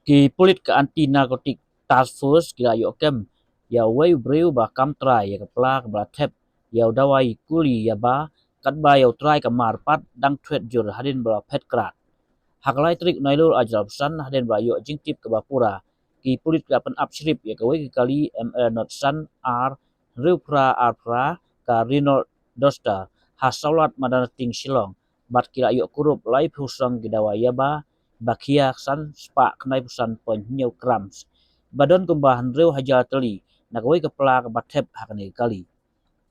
Ki pulit ke anti narkotik task force kila yo kem ya wei breu ba kam try ya kepla ke tep ya dawai kuli ya ba kat ba ya try ke marpat dang threat jur hadin ba pet krat haklai trik nailur ajrab san hadin ba yo jingtip ke bapura ki pulit ke pen up shrip ya ke wei kali not san ar rupra arpra ka rino dosta hasaulat madan ting silong bat kila yo kurup lai phusang ki dawai ya ba bakia san spa knai pusan point new grams badon kumbahan reu hajar teli nak wei kepala ke batep hakani kali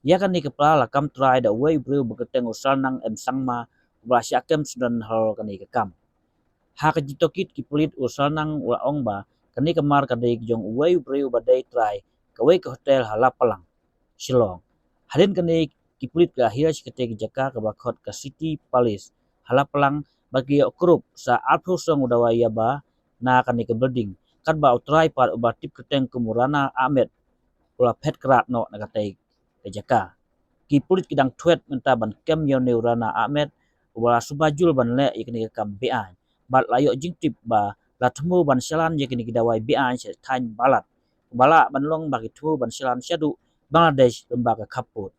ya kan ni kepala la kam try da wei breu beketeng usal nang em sangma belasya kem sudan hal kani ke kam ha ke jitokit ki pulit usal nang ula ong ba kani kemar kadai jong wei breu badai try ke wei ke hotel halap palang Shillong hadin kani ki pulit ke akhirnya sekete ke jaka ke bakot ke city palace halap palang bagi okrup sa apro song udawa ya ba na kani ke building kan ba utrai par ubatip keteng kumurana amet ula pet krat no nagatai ke jaka ki pulit kidang twet menta ban kem yo neurana amet wala subajul ban le ikni ke kam bi an bat layo jingtip ba la temu ban shalan je kini kidawai bi an se tan balat bala ban long bagi tu ban shalan syadu Bangladesh lembaga kaput